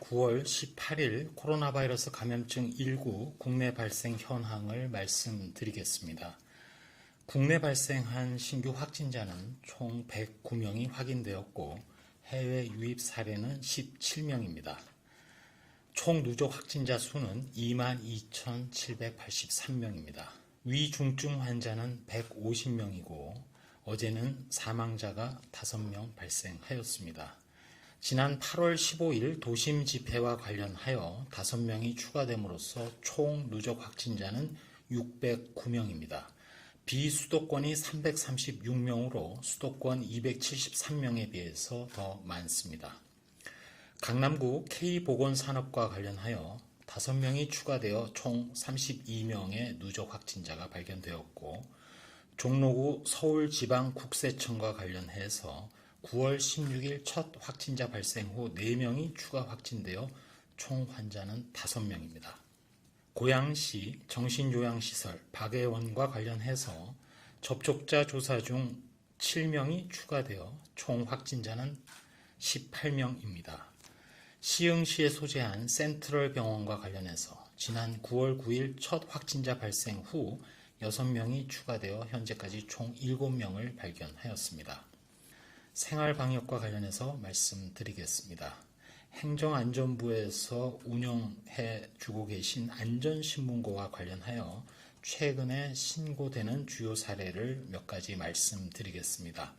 (9월 18일) 코로나 바이러스 감염증 19 국내 발생 현황을 말씀드리겠습니다. 국내 발생한 신규 확진자는 총 109명이 확인되었고 해외 유입 사례는 17명입니다. 총 누적 확진자 수는 22,783명입니다. 위중증 환자는 150명이고 어제는 사망자가 5명 발생하였습니다. 지난 8월 15일 도심 집회와 관련하여 5명이 추가됨으로써 총 누적 확진자는 609명입니다. 비수도권이 336명으로 수도권 273명에 비해서 더 많습니다. 강남구 K보건산업과 관련하여 5명이 추가되어 총 32명의 누적 확진자가 발견되었고 종로구 서울지방국세청과 관련해서 9월 16일 첫 확진자 발생 후 4명이 추가 확진되어 총 환자는 5명입니다. 고양시 정신요양시설 박애원과 관련해서 접촉자 조사 중 7명이 추가되어 총 확진자는 18명입니다. 시흥시에 소재한 센트럴병원과 관련해서 지난 9월 9일 첫 확진자 발생 후 6명이 추가되어 현재까지 총 7명을 발견하였습니다. 생활방역과 관련해서 말씀드리겠습니다. 행정안전부에서 운영해 주고 계신 안전신문고와 관련하여 최근에 신고되는 주요 사례를 몇 가지 말씀드리겠습니다.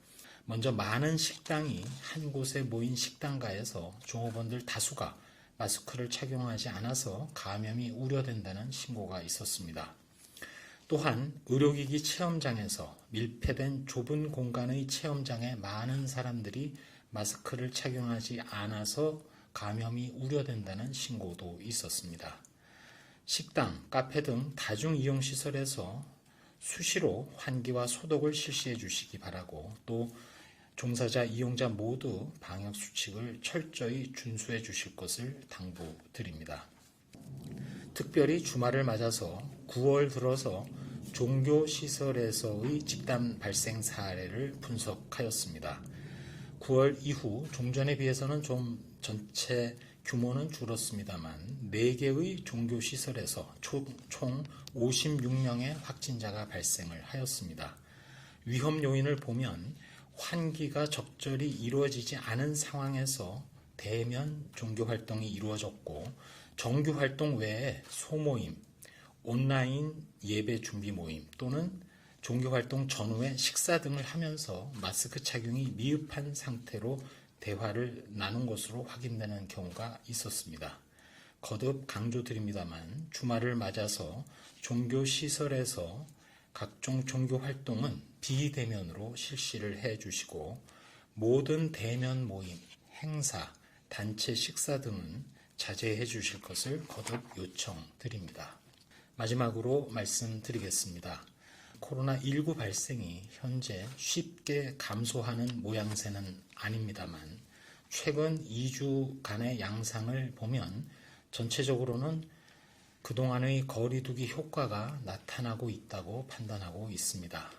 먼저 많은 식당이 한 곳에 모인 식당가에서 종업원들 다수가 마스크를 착용하지 않아서 감염이 우려된다는 신고가 있었습니다. 또한 의료기기 체험장에서 밀폐된 좁은 공간의 체험장에 많은 사람들이 마스크를 착용하지 않아서 감염이 우려된다는 신고도 있었습니다. 식당, 카페 등 다중이용시설에서 수시로 환기와 소독을 실시해 주시기 바라고 또 종사자, 이용자 모두 방역수칙을 철저히 준수해 주실 것을 당부드립니다. 특별히 주말을 맞아서 9월 들어서 종교시설에서의 집단 발생 사례를 분석하였습니다. 9월 이후 종전에 비해서는 좀 전체 규모는 줄었습니다만 4개의 종교시설에서 총 56명의 확진자가 발생을 하였습니다. 위험 요인을 보면 환기가 적절히 이루어지지 않은 상황에서 대면 종교활동이 이루어졌고 정규활동 외에 소모임, 온라인 예배 준비 모임 또는 종교활동 전후에 식사 등을 하면서 마스크 착용이 미흡한 상태로 대화를 나눈 것으로 확인되는 경우가 있었습니다. 거듭 강조드립니다만 주말을 맞아서 종교시설에서 각종 종교활동은 비대면으로 실시를 해 주시고 모든 대면 모임, 행사, 단체 식사 등은 자제해 주실 것을 거듭 요청드립니다. 마지막으로 말씀드리겠습니다. 코로나19 발생이 현재 쉽게 감소하는 모양새는 아닙니다만 최근 2주간의 양상을 보면 전체적으로는 그동안의 거리두기 효과가 나타나고 있다고 판단하고 있습니다.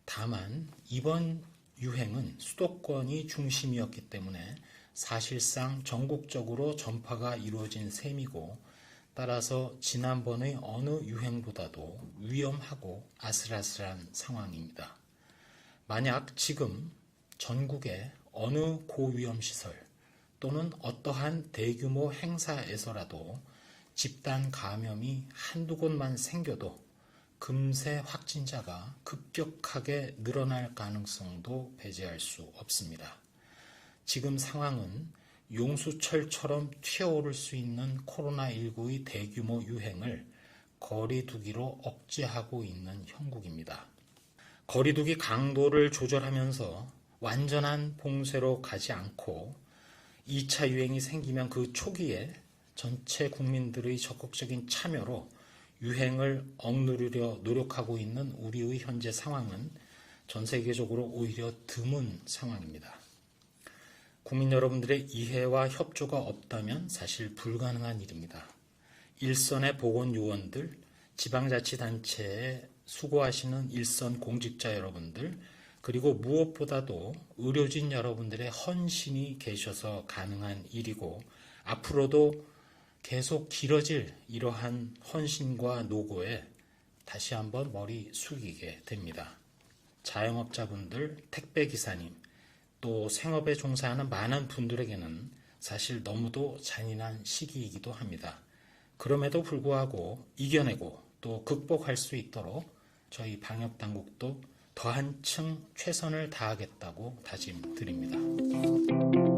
다만 이번 유행은 수도권이 중심이었기 때문에 사실상 전국적으로 전파가 이루어진 셈이고 따라서 지난번의 어느 유행보다도 위험하고 아슬아슬한 상황입니다. 만약 지금 전국의 어느 고위험시설 또는 어떠한 대규모 행사에서라도 집단 감염이 한두 곳만 생겨도 금세 확진자가 급격하게 늘어날 가능성도 배제할 수 없습니다. 지금 상황은 용수철처럼 튀어오를 수 있는 코로나19의 대규모 유행을 거리두기로 억제하고 있는 형국입니다. 거리두기 강도를 조절하면서 완전한 봉쇄로 가지 않고 2차 유행이 생기면 그 초기에 전체 국민들의 적극적인 참여로 유행을 억누르려 노력하고 있는 우리의 현재 상황은 전 세계적으로 오히려 드문 상황입니다. 국민 여러분들의 이해와 협조가 없다면 사실 불가능한 일입니다. 일선의 보건요원들, 지방자치단체에 수고하시는 일선 공직자 여러분들, 그리고 무엇보다도 의료진 여러분들의 헌신이 계셔서 가능한 일이고 앞으로도 계속 길어질 이러한 헌신과 노고에 다시 한번 머리 숙이게 됩니다. 자영업자분들, 택배기사님, 또 생업에 종사하는 많은 분들에게는 사실 너무도 잔인한 시기이기도 합니다. 그럼에도 불구하고 이겨내고 또 극복할 수 있도록 저희 방역당국도 더 한층 최선을 다하겠다고 다짐드립니다.